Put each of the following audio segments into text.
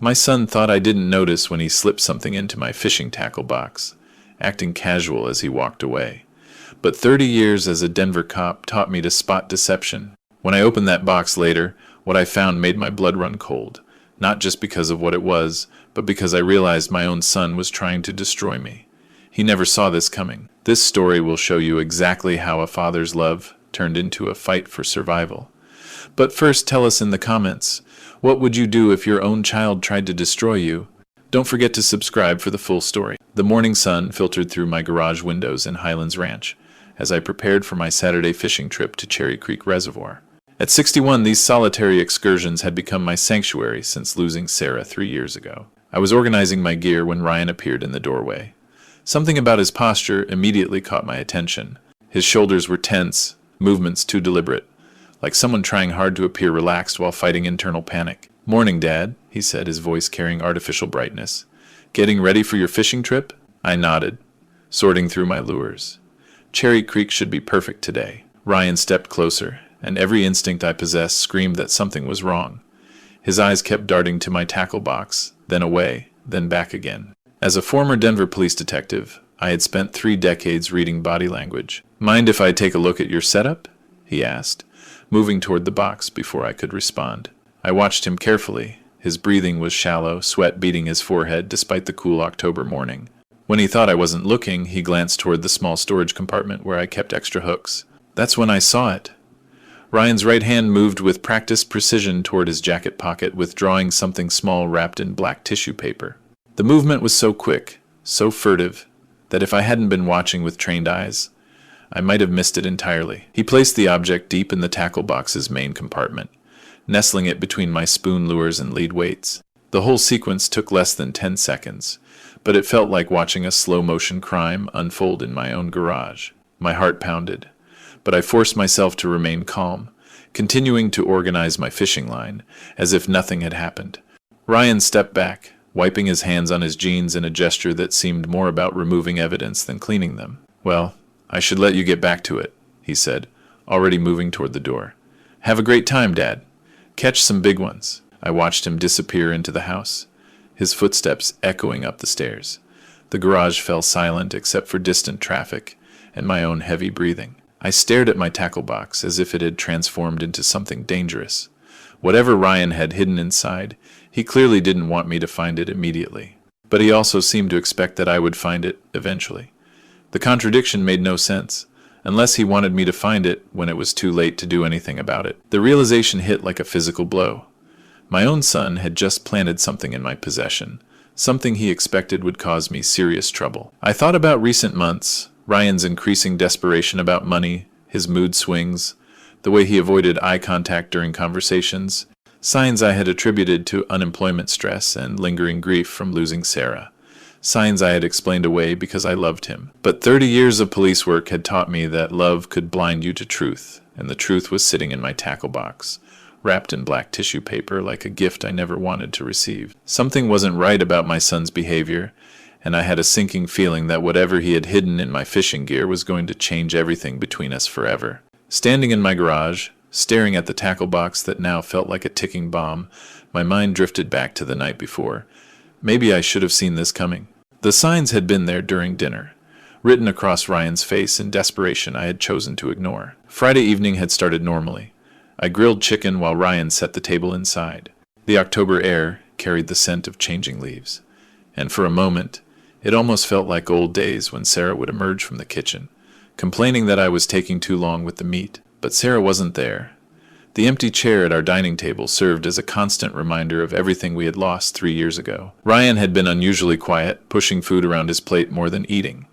My son thought I didn't notice when he slipped something into my fishing tackle box, acting casual as he walked away. But 30 years as a Denver cop taught me to spot deception. When I opened that box later, what I found made my blood run cold, not just because of what it was, but because I realized my own son was trying to destroy me. He never saw this coming. This story will show you exactly how a father's love turned into a fight for survival. But first, tell us in the comments, what would you do if your own child tried to destroy you? Don't forget to subscribe for the full story. The morning sun filtered through my garage windows in Highlands Ranch as I prepared for my Saturday fishing trip to Cherry Creek Reservoir. At 61, these solitary excursions had become my sanctuary since losing Sarah 3 years ago. I was organizing my gear when Ryan appeared in the doorway. Something about his posture immediately caught my attention. His shoulders were tense, movements too deliberate, like someone trying hard to appear relaxed while fighting internal panic. "Morning, Dad," he said, his voice carrying artificial brightness. "Getting ready for your fishing trip?" I nodded, sorting through my lures. Cherry Creek should be perfect today. Ryan stepped closer, and every instinct I possessed screamed that something was wrong. His eyes kept darting to my tackle box, then away, then back again. As a former Denver police detective, I had spent 3 decades reading body language. "Mind if I take a look at your setup?" he asked, moving toward the box before I could respond. I watched him carefully. His breathing was shallow, sweat beading his forehead despite the cool October morning. When he thought I wasn't looking, he glanced toward the small storage compartment where I kept extra hooks. That's when I saw it. Ryan's right hand moved with practiced precision toward his jacket pocket, withdrawing something small wrapped in black tissue paper. The movement was so quick, so furtive, that if I hadn't been watching with trained eyes, I might have missed it entirely. He placed the object deep in the tackle box's main compartment, nestling it between my spoon lures and lead weights. The whole sequence took less than 10 seconds, but it felt like watching a slow-motion crime unfold in my own garage. My heart pounded, but I forced myself to remain calm, continuing to organize my fishing line, as if nothing had happened. Ryan stepped back, wiping his hands on his jeans in a gesture that seemed more about removing evidence than cleaning them. "Well, I should let you get back to it," he said, already moving toward the door. "Have a great time, Dad. Catch some big ones." I watched him disappear into the house, his footsteps echoing up the stairs. The garage fell silent except for distant traffic and my own heavy breathing. I stared at my tackle box as if it had transformed into something dangerous. Whatever Ryan had hidden inside, he clearly didn't want me to find it immediately. But he also seemed to expect that I would find it eventually. The contradiction made no sense, unless he wanted me to find it when it was too late to do anything about it. The realization hit like a physical blow. My own son had just planted something in my possession, something he expected would cause me serious trouble. I thought about recent months, Ryan's increasing desperation about money, his mood swings, the way he avoided eye contact during conversations, signs I had attributed to unemployment stress and lingering grief from losing Sarah. Signs I had explained away because I loved him. But 30 years of police work had taught me that love could blind you to truth, and the truth was sitting in my tackle box, wrapped in black tissue paper like a gift I never wanted to receive. Something wasn't right about my son's behavior, and I had a sinking feeling that whatever he had hidden in my fishing gear was going to change everything between us forever. Standing in my garage, staring at the tackle box that now felt like a ticking bomb, my mind drifted back to the night before. Maybe I should have seen this coming. The signs had been there during dinner, written across Ryan's face in desperation I had chosen to ignore. Friday evening had started normally. I grilled chicken while Ryan set the table inside. The October air carried the scent of changing leaves, and for a moment, it almost felt like old days when Sarah would emerge from the kitchen, complaining that I was taking too long with the meat. But Sarah wasn't there. The empty chair at our dining table served as a constant reminder of everything we had lost 3 years ago. Ryan had been unusually quiet, pushing food around his plate more than eating.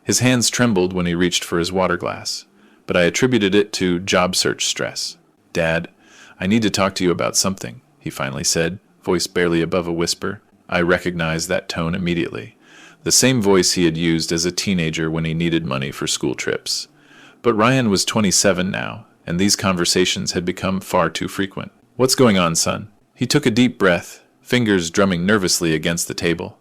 His hands trembled when he reached for his water glass, but I attributed it to job search stress. "Dad, I need to talk to you about something," he finally said, voice barely above a whisper. I recognized that tone immediately. The same voice he had used as a teenager when he needed money for school trips. But Ryan was 27 now, and these conversations had become far too frequent. "What's going on, son?" He took a deep breath, fingers drumming nervously against the table.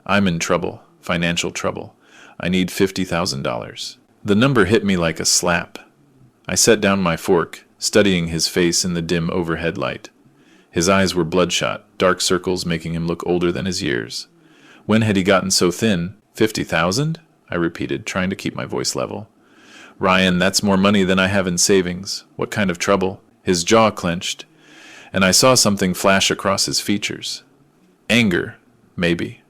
"I'm in trouble, financial trouble. I need $50,000. The number hit me like a slap. I set down my fork, studying his face in the dim overhead light. His eyes were bloodshot, dark circles making him look older than his years. When had he gotten so thin? 50,000? I repeated, trying to keep my voice level. Ryan, that's more money than I have in savings. What kind of trouble? His jaw clenched, and I saw something flash across his features. Anger, maybe.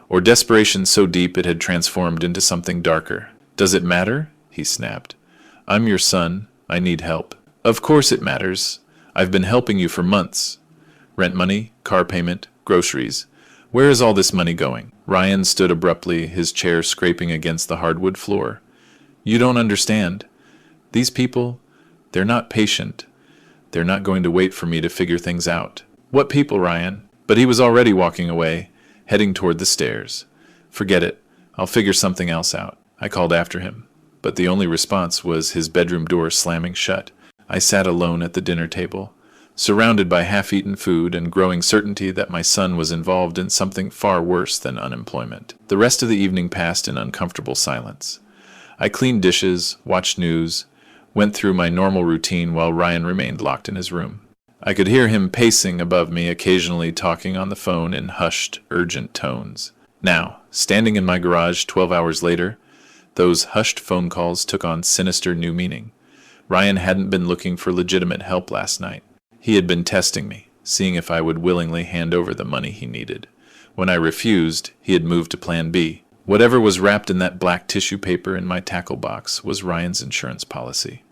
Or desperation so deep it had transformed into something darker. Does it matter? He snapped. I'm your son. I need help. Of course it matters. I've been helping you for months. Rent money, car payment, groceries. Where is all this money going? Ryan stood abruptly, his chair scraping against the hardwood floor. You don't understand. These people, they're not patient. They're not going to wait for me to figure things out. What people, Ryan? But he was already walking away, heading toward the stairs. Forget it. I'll figure something else out. I called after him, but the only response was his bedroom door slamming shut. I sat alone at the dinner table, surrounded by half-eaten food and growing certainty that my son was involved in something far worse than unemployment. The rest of the evening passed in uncomfortable silence. I cleaned dishes, watched news, went through my normal routine while Ryan remained locked in his room. I could hear him pacing above me, occasionally talking on the phone in hushed, urgent tones. Now, standing in my garage 12 hours later, those hushed phone calls took on sinister new meaning. Ryan hadn't been looking for legitimate help last night. He had been testing me, seeing if I would willingly hand over the money he needed. When I refused, he had moved to Plan B. Whatever was wrapped in that black tissue paper in my tackle box was Ryan's insurance policy.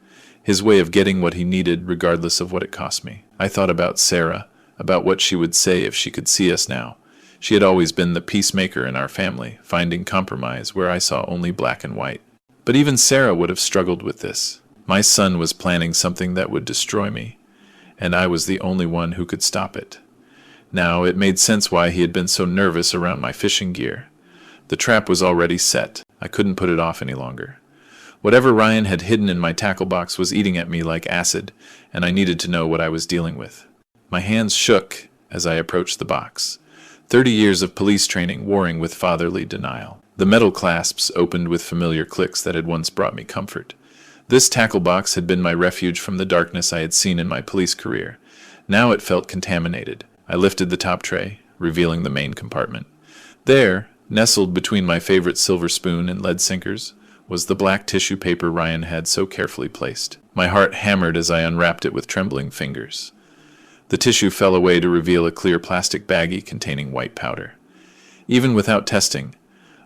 His way of getting what he needed regardless of what it cost me. I thought about Sarah, about what she would say if she could see us now. She had always been the peacemaker in our family, finding compromise where I saw only black and white. But even Sarah would have struggled with this. My son was planning something that would destroy me, and I was the only one who could stop it. Now, it made sense why he had been so nervous around my fishing gear. The trap was already set. I couldn't put it off any longer. Whatever Ryan had hidden in my tackle box was eating at me like acid, and I needed to know what I was dealing with. My hands shook as I approached the box. 30 years of police training warring with fatherly denial. The metal clasps opened with familiar clicks that had once brought me comfort. This tackle box had been my refuge from the darkness I had seen in my police career. Now it felt contaminated. I lifted the top tray, revealing the main compartment. There, nestled between my favorite silver spoon and lead sinkers, was the black tissue paper Ryan had so carefully placed. My heart hammered as I unwrapped it with trembling fingers. The tissue fell away to reveal a clear plastic baggie containing white powder. Even without testing,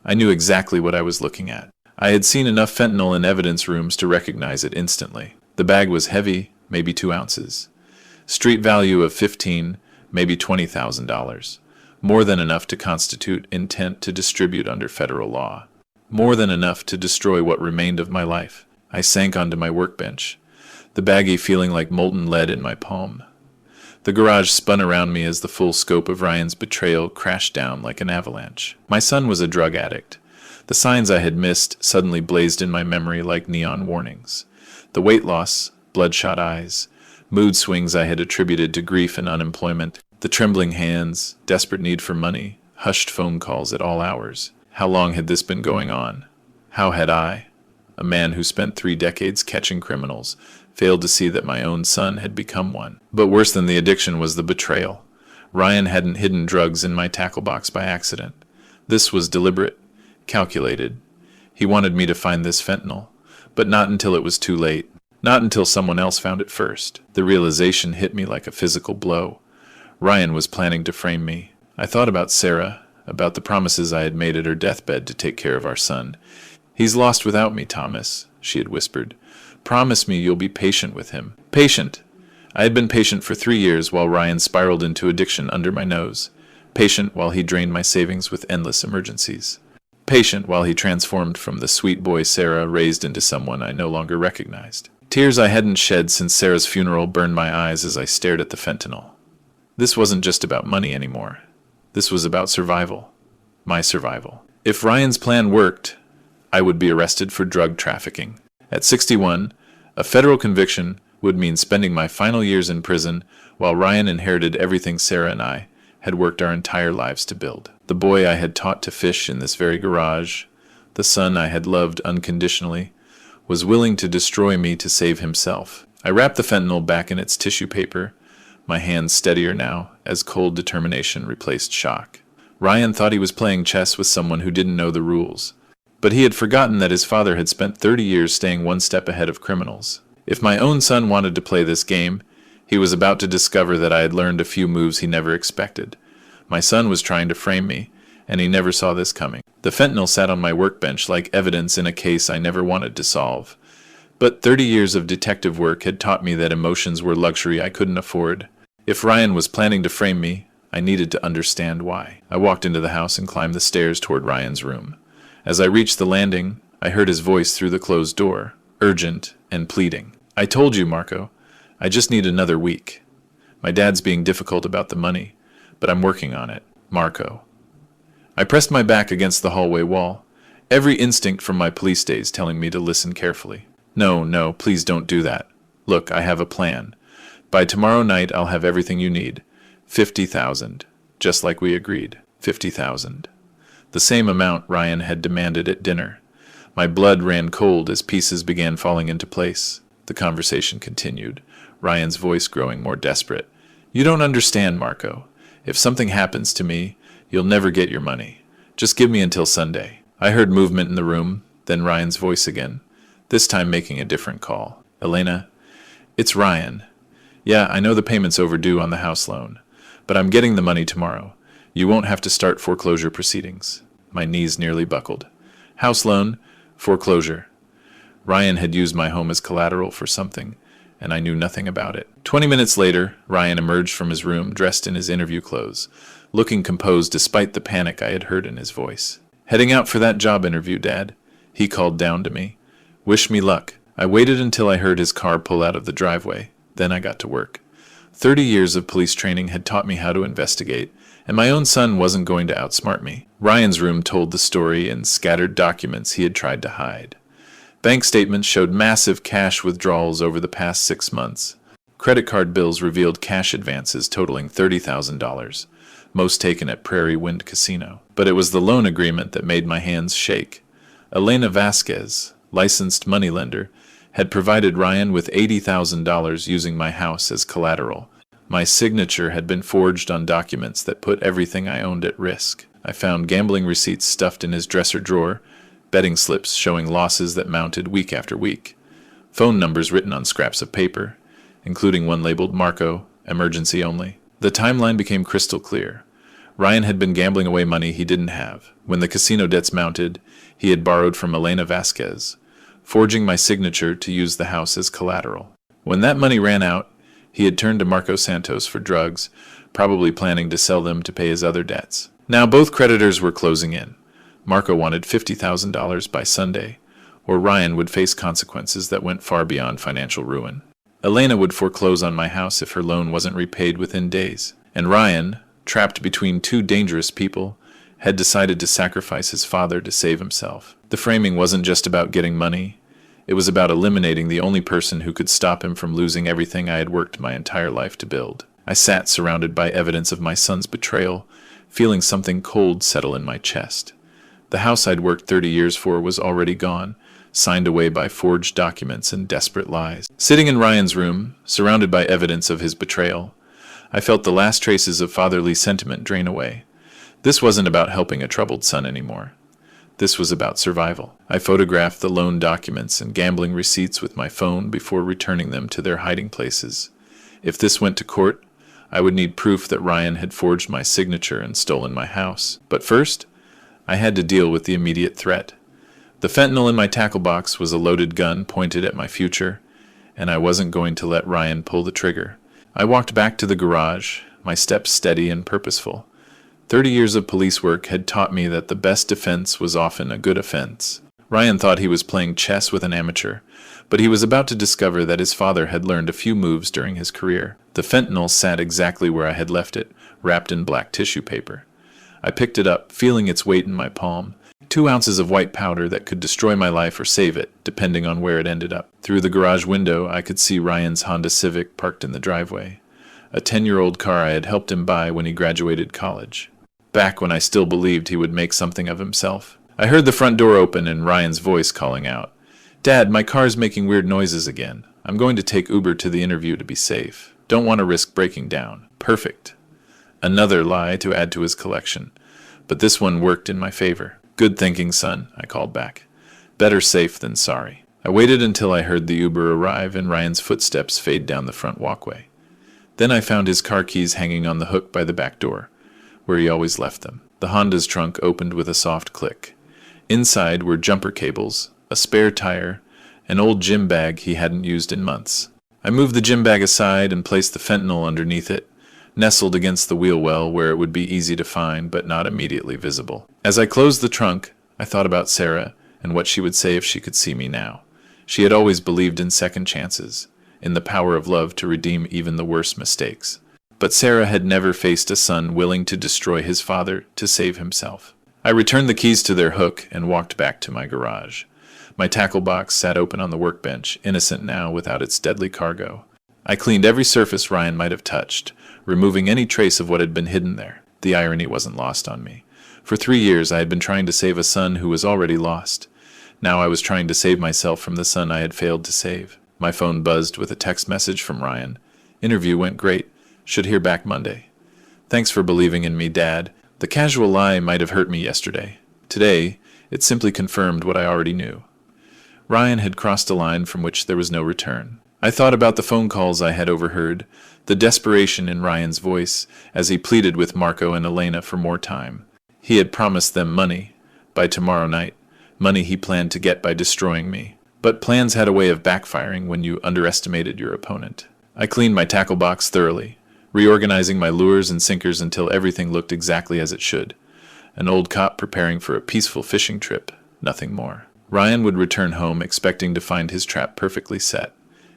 I knew exactly what I was looking at. I had seen enough fentanyl in evidence rooms to recognize it instantly. The bag was heavy, maybe 2 ounces. Street value of $15,000, maybe $20,000. More than enough to constitute intent to distribute under federal law. More than enough to destroy what remained of my life. I sank onto my workbench, the baggie feeling like molten lead in my palm. The garage spun around me as the full scope of Ryan's betrayal crashed down like an avalanche. My son was a drug addict. The signs I had missed suddenly blazed in my memory like neon warnings. The weight loss, bloodshot eyes, mood swings I had attributed to grief and unemployment, the trembling hands, desperate need for money, hushed phone calls at all hours. How long had this been going on? How had I, a man who spent 3 decades catching criminals, failed to see that my own son had become one? But worse than the addiction was the betrayal. Ryan hadn't hidden drugs in my tackle box by accident. This was deliberate, calculated. He wanted me to find this fentanyl, but not until it was too late. Not until someone else found it first. The realization hit me like a physical blow. Ryan was planning to frame me. I thought about Sarah, about the promises I had made at her deathbed to take care of our son. He's lost without me, Thomas, she had whispered. Promise me you'll be patient with him. Patient! I had been patient for 3 years while Ryan spiraled into addiction under my nose. Patient while he drained my savings with endless emergencies. Patient while he transformed from the sweet boy Sarah raised into someone I no longer recognized. Tears I hadn't shed since Sarah's funeral burned my eyes as I stared at the fentanyl. This wasn't just about money anymore. This was about survival. My survival. If Ryan's plan worked, I would be arrested for drug trafficking. At 61, a federal conviction would mean spending my final years in prison while Ryan inherited everything Sarah and I had worked our entire lives to build. The boy I had taught to fish in this very garage, the son I had loved unconditionally, was willing to destroy me to save himself. I wrapped the fentanyl back in its tissue paper, my hands steadier now, as cold determination replaced shock. Ryan thought he was playing chess with someone who didn't know the rules. But he had forgotten that his father had spent 30 years staying one step ahead of criminals. If my own son wanted to play this game, he was about to discover that I had learned a few moves he never expected. My son was trying to frame me, and he never saw this coming. The fentanyl sat on my workbench like evidence in a case I never wanted to solve. But 30 years of detective work had taught me that emotions were luxury I couldn't afford. If Ryan was planning to frame me, I needed to understand why. I walked into the house and climbed the stairs toward Ryan's room. As I reached the landing, I heard his voice through the closed door, urgent and pleading. "I told you, Marco. I just need another week. My dad's being difficult about the money, but I'm working on it. Marco." I pressed my back against the hallway wall, every instinct from my police days telling me to listen carefully. No, please don't do that. Look, I have a plan. By tomorrow night, I'll have everything you need. 50,000, just like we agreed. 50,000. The same amount Ryan had demanded at dinner. My blood ran cold as pieces began falling into place. The conversation continued, Ryan's voice growing more desperate. "You don't understand, Marco. If something happens to me, you'll never get your money. Just give me until Sunday." I heard movement in the room, then Ryan's voice again, this time making a different call. "Elena, it's Ryan. Yeah, I know the payment's overdue on the house loan, but I'm getting the money tomorrow. You won't have to start foreclosure proceedings." My knees nearly buckled. House loan, foreclosure. Ryan had used my home as collateral for something, and I knew nothing about it. 20 minutes later, Ryan emerged from his room dressed in his interview clothes, looking composed despite the panic I had heard in his voice. "Heading out for that job interview, Dad," he called down to me. "Wish me luck." I waited until I heard his car pull out of the driveway. Then I got to work. 30 years of police training had taught me how to investigate, and my own son wasn't going to outsmart me. Ryan's room told the story in scattered documents he had tried to hide. Bank statements showed massive cash withdrawals over the past 6 months. Credit card bills revealed cash advances totaling $30,000, most taken at Prairie Wind Casino. But it was the loan agreement that made my hands shake. Elena Vasquez, licensed moneylender, had provided Ryan with $80,000 using my house as collateral. My signature had been forged on documents that put everything I owned at risk. I found gambling receipts stuffed in his dresser drawer, betting slips showing losses that mounted week after week, phone numbers written on scraps of paper, including one labeled Marco, emergency only. The timeline became crystal clear. Ryan had been gambling away money he didn't have. When the casino debts mounted, he had borrowed from Elena Vasquez, forging my signature to use the house as collateral. When that money ran out, he had turned to Marco Santos for drugs, probably planning to sell them to pay his other debts. Now both creditors were closing in. Marco wanted $50,000 by Sunday, or Ryan would face consequences that went far beyond financial ruin. Elena would foreclose on my house if her loan wasn't repaid within days. And Ryan, trapped between two dangerous people, had decided to sacrifice his father to save himself. The framing wasn't just about getting money. It was about eliminating the only person who could stop him from losing everything I had worked my entire life to build. I sat surrounded by evidence of my son's betrayal, feeling something cold settle in my chest. The house I'd worked 30 years for was already gone, signed away by forged documents and desperate lies. Sitting in Ryan's room, surrounded by evidence of his betrayal, I felt the last traces of fatherly sentiment drain away. This wasn't about helping a troubled son anymore. This was about survival. I photographed the loan documents and gambling receipts with my phone before returning them to their hiding places. If this went to court, I would need proof that Ryan had forged my signature and stolen my house. But first, I had to deal with the immediate threat. The fentanyl in my tackle box was a loaded gun pointed at my future, and I wasn't going to let Ryan pull the trigger. I walked back to the garage, my steps steady and purposeful. 30 years of police work had taught me that the best defense was often a good offense. Ryan thought he was playing chess with an amateur, but he was about to discover that his father had learned a few moves during his career. The fentanyl sat exactly where I had left it, wrapped in black tissue paper. I picked it up, feeling its weight in my palm. 2 ounces of white powder that could destroy my life or save it, depending on where it ended up. Through the garage window, I could see Ryan's Honda Civic parked in the driveway, a 10-year-old car I had helped him buy when he graduated college, back when I still believed he would make something of himself. I heard the front door open and Ryan's voice calling out, "Dad, my car's making weird noises again. I'm going to take Uber to the interview to be safe." Don't want to risk breaking down. Perfect. Another lie to add to his collection. But this one worked in my favor. Good thinking, son, I called back. Better safe than sorry. I waited until I heard the Uber arrive and Ryan's footsteps fade down the front walkway. Then I found his car keys hanging on the hook by the back door, where he always left them. The Honda's trunk opened with a soft click. Inside were jumper cables, a spare tire, an old gym bag he hadn't used in months. I moved the gym bag aside and placed the fentanyl underneath it, nestled against the wheel well where it would be easy to find but not immediately visible. As I closed the trunk, I thought about Sarah and what she would say if she could see me now. She had always believed in second chances, in the power of love to redeem even the worst mistakes. But Sarah had never faced a son willing to destroy his father to save himself. I returned the keys to their hook and walked back to my garage. My tackle box sat open on the workbench, innocent now without its deadly cargo. I cleaned every surface Ryan might have touched, removing any trace of what had been hidden there. The irony wasn't lost on me. For 3 years I had been trying to save a son who was already lost. Now I was trying to save myself from the son I had failed to save. My phone buzzed with a text message from Ryan. Interview went great. Should hear back Monday. Thanks for believing in me, Dad. The casual lie might have hurt me yesterday. Today, it simply confirmed what I already knew. Ryan had crossed a line from which there was no return. I thought about the phone calls I had overheard, the desperation in Ryan's voice as he pleaded with Marco and Elena for more time. He had promised them money by tomorrow night, money he planned to get by destroying me. But plans had a way of backfiring when you underestimated your opponent. I cleaned my tackle box thoroughly, reorganizing my lures and sinkers until everything looked exactly as it should. An old cop preparing for a peaceful fishing trip, nothing more. Ryan would return home expecting to find his trap perfectly set.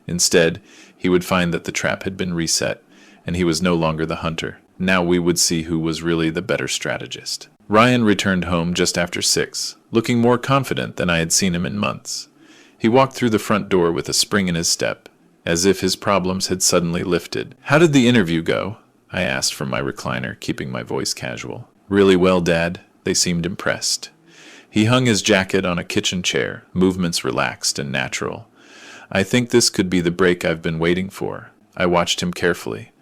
Instead, he would find that the trap had been reset, and he was no longer the hunter. Now we would see who was really the better strategist. Ryan returned home just after 6, looking more confident than I had seen him in months. He walked through the front door with a spring in his step, as if his problems had suddenly lifted. "How did the interview go?" I asked from my recliner, keeping my voice casual. "Really well, Dad." They seemed impressed. He hung his jacket on a kitchen chair, movements relaxed and natural. I think this could be the break I've been waiting for. I watched him carefully,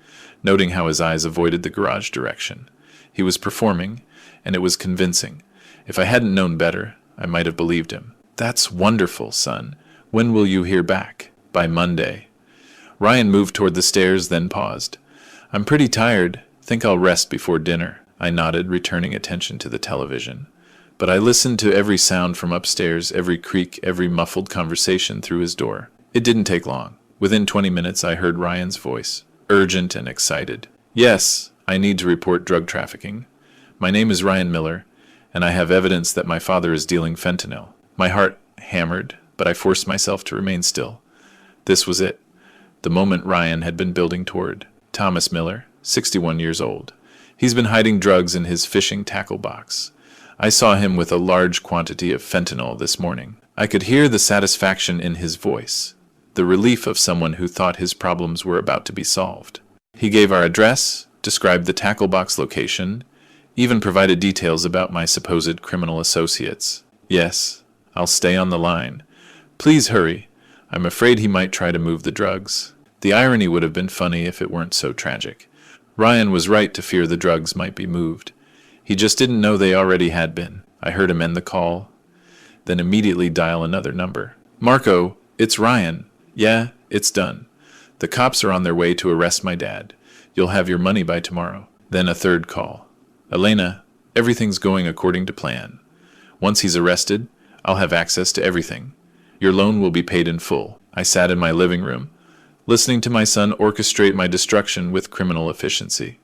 noting how his eyes avoided the garage direction. He was performing, and it was convincing. If I hadn't known better, I might have believed him. "That's wonderful, son. When will you hear back?" "By Monday." Ryan moved toward the stairs, then paused. "I'm pretty tired. Think I'll rest before dinner." I nodded, returning attention to the television. But I listened to every sound from upstairs, every creak, every muffled conversation through his door. It didn't take long. Within 20 minutes, I heard Ryan's voice, urgent and excited. "Yes, I need to report drug trafficking. My name is Ryan Miller, and I have evidence that my father is dealing fentanyl." My heart hammered, but I forced myself to remain still. This was it, the moment Ryan had been building toward. Thomas Miller, 61 years old. He's been hiding drugs in his fishing tackle box. I saw him with a large quantity of fentanyl this morning. I could hear the satisfaction in his voice, the relief of someone who thought his problems were about to be solved. He gave our address, described the tackle box location, even provided details about my supposed criminal associates. "Yes, I'll stay on the line. Please hurry. I'm afraid he might try to move the drugs." The irony would have been funny if it weren't so tragic. Ryan was right to fear the drugs might be moved. He just didn't know they already had been. I heard him end the call, then immediately dial another number. "Marco, it's Ryan." "Yeah, it's done. The cops are on their way to arrest my dad. You'll have your money by tomorrow." Then a third call. "Elena, everything's going according to plan. Once he's arrested, I'll have access to everything. Your loan will be paid in full." I sat in my living room, listening to my son orchestrate my destruction with criminal efficiency.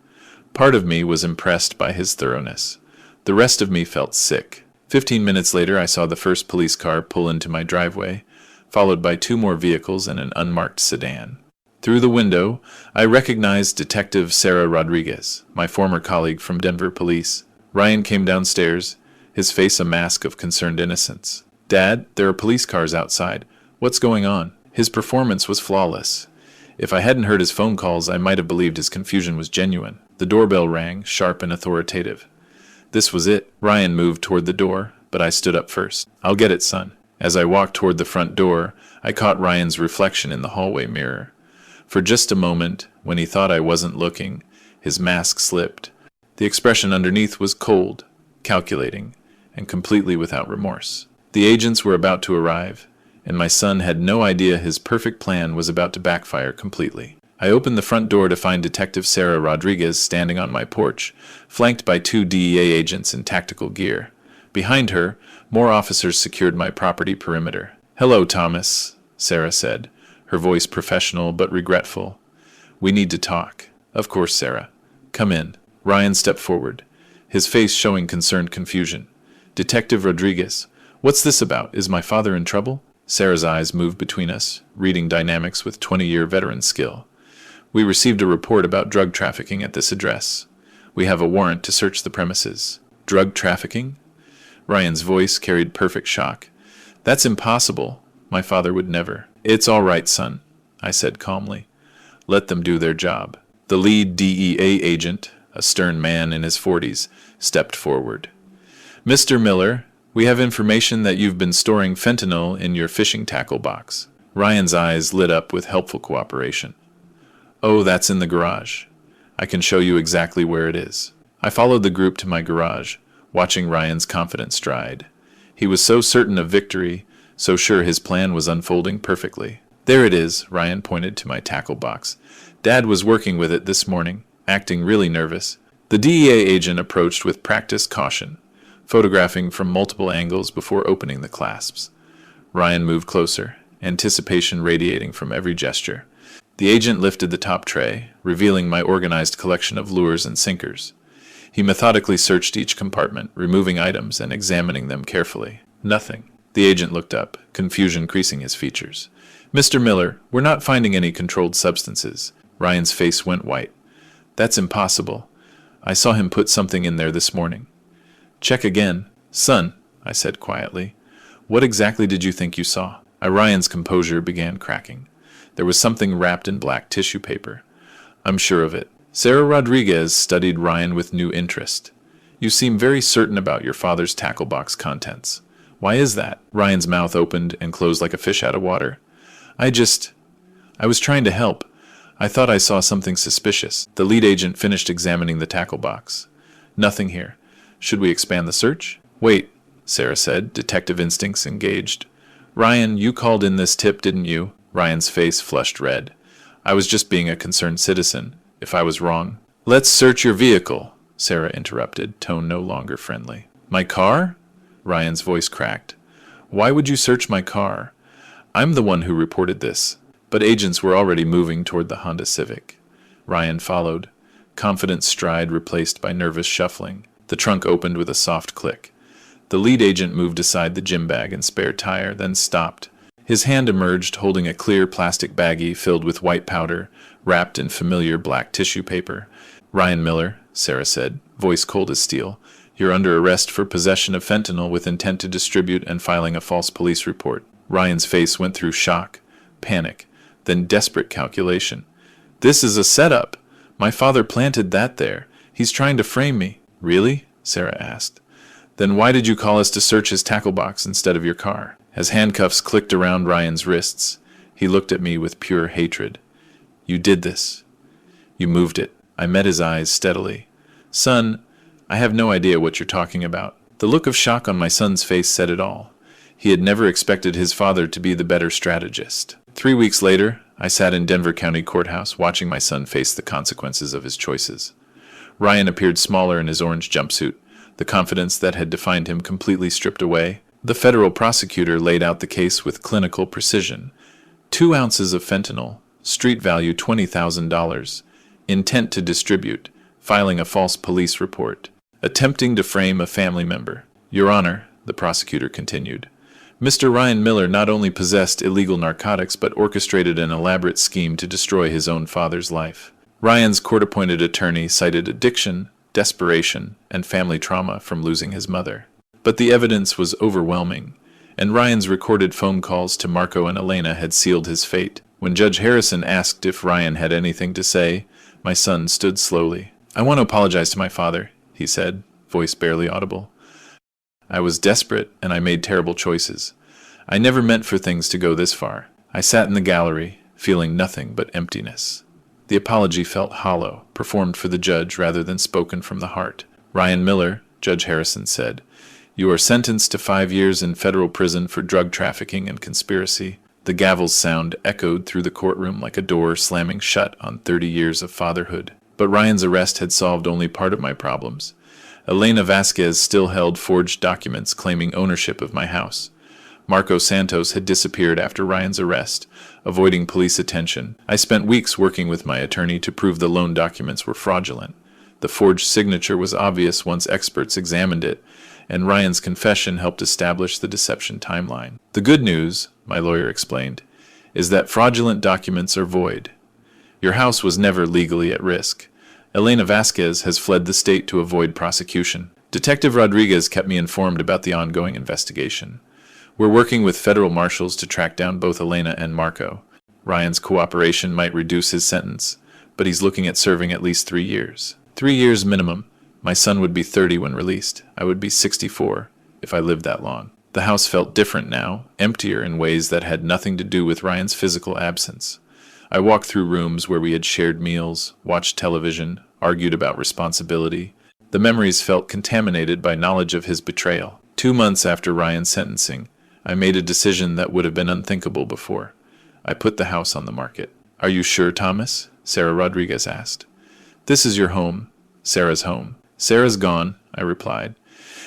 Part of me was impressed by his thoroughness. The rest of me felt sick. 15 minutes later, I saw the first police car pull into my driveway, followed by 2 more vehicles and an unmarked sedan. Through the window, I recognized Detective Sarah Rodriguez, my former colleague from Denver Police. Ryan came downstairs, his face a mask of concerned innocence. "Dad, there are police cars outside. What's going on?" His performance was flawless. If I hadn't heard his phone calls, I might have believed his confusion was genuine. The doorbell rang, sharp and authoritative. This was it. Ryan moved toward the door, but I stood up first. "I'll get it, son." As I walked toward the front door, I caught Ryan's reflection in the hallway mirror. For just a moment, when he thought I wasn't looking, his mask slipped. The expression underneath was cold, calculating, and completely without remorse. The agents were about to arrive, and my son had no idea his perfect plan was about to backfire completely. I opened the front door to find Detective Sarah Rodriguez standing on my porch, flanked by 2 DEA agents in tactical gear. Behind her, more officers secured my property perimeter. "Hello, Thomas," Sarah said, her voice professional but regretful. "We need to talk." "Of course, Sarah. Come in." Ryan stepped forward, his face showing concerned confusion. "Detective Rodriguez, what's this about? Is my father in trouble?" Sarah's eyes moved between us, reading dynamics with 20-year veteran skill. "We received a report about drug trafficking at this address. We have a warrant to search the premises." "Drug trafficking?" Ryan's voice carried perfect shock. "That's impossible. My father would never." "It's all right, son," I said calmly. "Let them do their job." The lead DEA agent, a stern man in his 40s, stepped forward. "Mr. Miller, we have information that you've been storing fentanyl in your fishing tackle box." Ryan's eyes lit up with helpful cooperation. "Oh, that's in the garage. I can show you exactly where it is." I followed the group to my garage, watching Ryan's confident stride. He was so certain of victory, so sure his plan was unfolding perfectly. "There it is," Ryan pointed to my tackle box. "Dad was working with it this morning, acting really nervous." The DEA agent approached with practiced caution, photographing from multiple angles before opening the clasps. Ryan moved closer, anticipation radiating from every gesture. The agent lifted the top tray, revealing my organized collection of lures and sinkers. He methodically searched each compartment, removing items and examining them carefully. Nothing. The agent looked up, confusion creasing his features. "Mr. Miller, we're not finding any controlled substances." Ryan's face went white. "That's impossible. I saw him put something in there this morning." "Check again." "Son," I said quietly, "what exactly did you think you saw?" Ryan's composure began cracking. There was something wrapped in black tissue paper. "I'm sure of it." Sarah Rodriguez studied Ryan with new interest. "You seem very certain about your father's tackle box contents. Why is that?" Ryan's mouth opened and closed like a fish out of water. I was trying to help. I thought I saw something suspicious." The lead agent finished examining the tackle box. "Nothing here. Should we expand the search?" "Wait," Sarah said, detective instincts engaged. "Ryan, you called in this tip, didn't you?" Ryan's face flushed red. "I was just being a concerned citizen. If I was wrong—" "Let's search your vehicle," Sarah interrupted, tone no longer friendly. "My car?" Ryan's voice cracked. "Why would you search my car? I'm the one who reported this." But agents were already moving toward the Honda Civic. Ryan followed, confident stride replaced by nervous shuffling. The trunk opened with a soft click. The lead agent moved aside the gym bag and spare tire, then stopped. His hand emerged, holding a clear plastic baggie filled with white powder, wrapped in familiar black tissue paper. "Ryan Miller," Sarah said, voice cold as steel, "you're under arrest for possession of fentanyl with intent to distribute and filing a false police report." Ryan's face went through shock, panic, then desperate calculation. "This is a setup. My father planted that there. He's trying to frame me." "Really?" Sarah asked. "Then why did you call us to search his tackle box instead of your car?" As handcuffs clicked around Ryan's wrists, he looked at me with pure hatred. "You did this. You moved it." I met his eyes steadily. "Son, I have no idea what you're talking about." The look of shock on my son's face said it all. He had never expected his father to be the better strategist. 3 weeks later, I sat in Denver County Courthouse watching my son face the consequences of his choices. Ryan appeared smaller in his orange jumpsuit, the confidence that had defined him completely stripped away. The federal prosecutor laid out the case with clinical precision. 2 ounces of fentanyl, street value $20,000, intent to distribute, filing a false police report, attempting to frame a family member. "Your Honor," the prosecutor continued, "Mr. Ryan Miller not only possessed illegal narcotics but orchestrated an elaborate scheme to destroy his own father's life." Ryan's court-appointed attorney cited addiction, desperation, and family trauma from losing his mother. But the evidence was overwhelming, and Ryan's recorded phone calls to Marco and Elena had sealed his fate. When Judge Harrison asked if Ryan had anything to say, my son stood slowly. "I want to apologize to my father," he said, voice barely audible. "I was desperate, and I made terrible choices. I never meant for things to go this far." I sat in the gallery, feeling nothing but emptiness. The apology felt hollow, performed for the judge rather than spoken from the heart. "Ryan Miller," Judge Harrison said, "you are sentenced to 5 years in federal prison for drug trafficking and conspiracy." The gavel's sound echoed through the courtroom like a door slamming shut on 30 years of fatherhood. But Ryan's arrest had solved only part of my problems. Elena Vasquez still held forged documents claiming ownership of my house. Marco Santos had disappeared after Ryan's arrest, avoiding police attention. I spent weeks working with my attorney to prove the loan documents were fraudulent. The forged signature was obvious once experts examined it, and Ryan's confession helped establish the deception timeline. "The good news," my lawyer explained, "is that fraudulent documents are void. Your house was never legally at risk. Elena Vasquez has fled the state to avoid prosecution." Detective Rodriguez kept me informed about the ongoing investigation. "We're working with federal marshals to track down both Elena and Marco. Ryan's cooperation might reduce his sentence, but he's looking at serving at least 3 years. 3 years minimum. My son would be 30 when released. I would be 64 if I lived that long." The house felt different now, emptier in ways that had nothing to do with Ryan's physical absence. I walked through rooms where we had shared meals, watched television, argued about responsibility. The memories felt contaminated by knowledge of his betrayal. 2 months after Ryan's sentencing, I made a decision that would have been unthinkable before. I put the house on the market. "Are you sure, Thomas?" Sarah Rodriguez asked. "This is your home, Sarah's home." "Sarah's gone," I replied.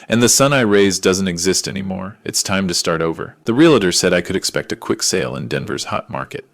"And the son I raised doesn't exist anymore. It's time to start over." The realtor said I could expect a quick sale in Denver's hot market.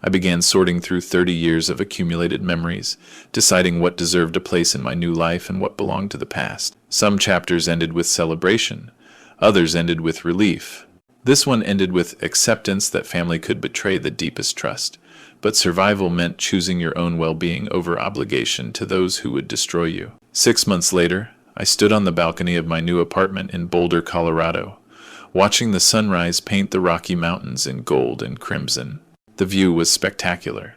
I began sorting through 30 years of accumulated memories, deciding what deserved a place in my new life and what belonged to the past. Some chapters ended with celebration. Others ended with relief. This one ended with acceptance that family could betray the deepest trust. But survival meant choosing your own well-being over obligation to those who would destroy you. 6 months later, I stood on the balcony of my new apartment in Boulder, Colorado, watching the sunrise paint the Rocky Mountains in gold and crimson. The view was spectacular.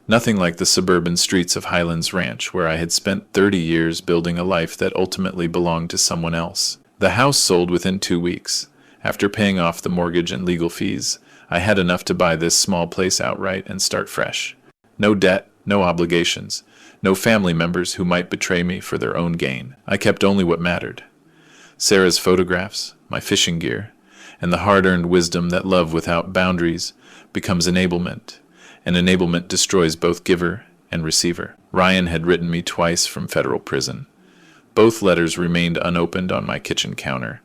Nothing like the suburban streets of Highlands Ranch, where I had spent 30 years building a life that ultimately belonged to someone else. The house sold within 2 weeks. After paying off the mortgage and legal fees, I had enough to buy this small place outright and start fresh. No debt, no obligations, no family members who might betray me for their own gain. I kept only what mattered: Sarah's photographs, my fishing gear, and the hard-earned wisdom that love without boundaries becomes enablement, and enablement destroys both giver and receiver. Ryan had written me twice from federal prison. Both letters remained unopened on my kitchen counter.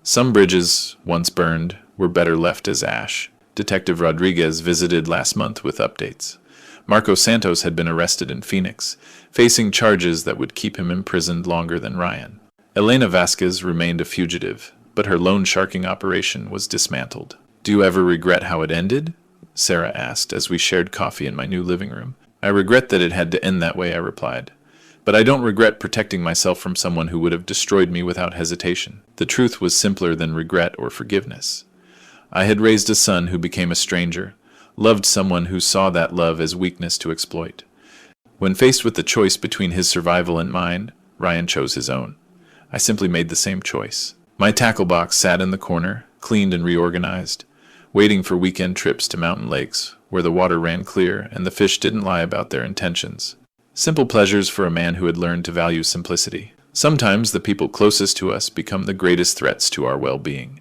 Some bridges, once burned, were better left as ash. Detective Rodriguez visited last month with updates. Marco Santos had been arrested in Phoenix, facing charges that would keep him imprisoned longer than Ryan. Elena Vasquez remained a fugitive, but her loan sharking operation was dismantled. "Do you ever regret how it ended?" Sarah asked as we shared coffee in my new living room. "I regret that it had to end that way," I replied. "But I don't regret protecting myself from someone who would have destroyed me without hesitation." The truth was simpler than regret or forgiveness. I had raised a son who became a stranger, loved someone who saw that love as weakness to exploit. When faced with the choice between his survival and mine, Ryan chose his own. I simply made the same choice. My tackle box sat in the corner, cleaned and reorganized, waiting for weekend trips to mountain lakes, where the water ran clear and the fish didn't lie about their intentions. Simple pleasures for a man who had learned to value simplicity. Sometimes the people closest to us become the greatest threats to our well-being.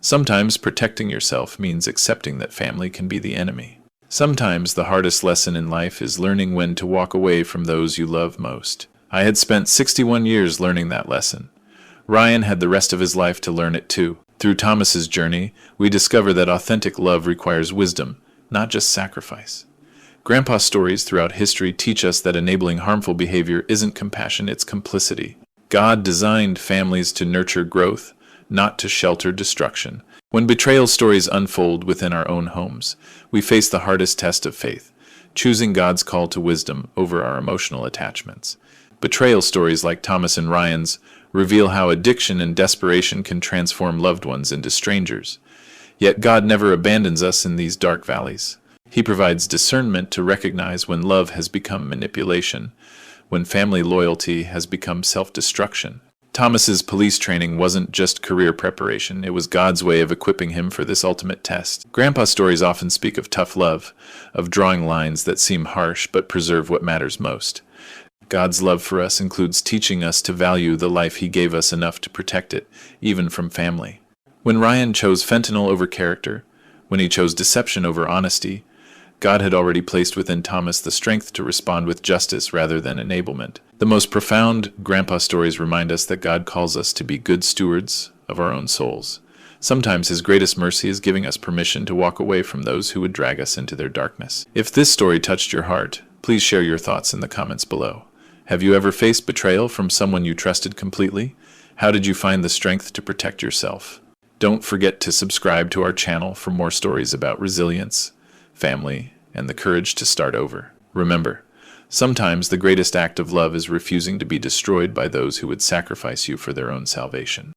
Sometimes protecting yourself means accepting that family can be the enemy. Sometimes the hardest lesson in life is learning when to walk away from those you love most. I had spent 61 years learning that lesson. Ryan had the rest of his life to learn it too. Through Thomas's journey, we discover that authentic love requires wisdom, not just sacrifice. Grandpa's stories throughout history teach us that enabling harmful behavior isn't compassion, it's complicity. God designed families to nurture growth, not to shelter destruction. When betrayal stories unfold within our own homes, we face the hardest test of faith, choosing God's call to wisdom over our emotional attachments. Betrayal stories like Thomas and Ryan's reveal how addiction and desperation can transform loved ones into strangers. Yet God never abandons us in these dark valleys. He provides discernment to recognize when love has become manipulation, when family loyalty has become self-destruction. Thomas's police training wasn't just career preparation, it was God's way of equipping him for this ultimate test. Grandpa stories often speak of tough love, of drawing lines that seem harsh but preserve what matters most. God's love for us includes teaching us to value the life he gave us enough to protect it, even from family. When Ryan chose fentanyl over character, when he chose deception over honesty, God had already placed within Thomas the strength to respond with justice rather than enablement. The most profound grandpa stories remind us that God calls us to be good stewards of our own souls. Sometimes his greatest mercy is giving us permission to walk away from those who would drag us into their darkness. If this story touched your heart, please share your thoughts in the comments below. Have you ever faced betrayal from someone you trusted completely? How did you find the strength to protect yourself? Don't forget to subscribe to our channel for more stories about resilience, family, and the courage to start over. Remember, sometimes the greatest act of love is refusing to be destroyed by those who would sacrifice you for their own salvation.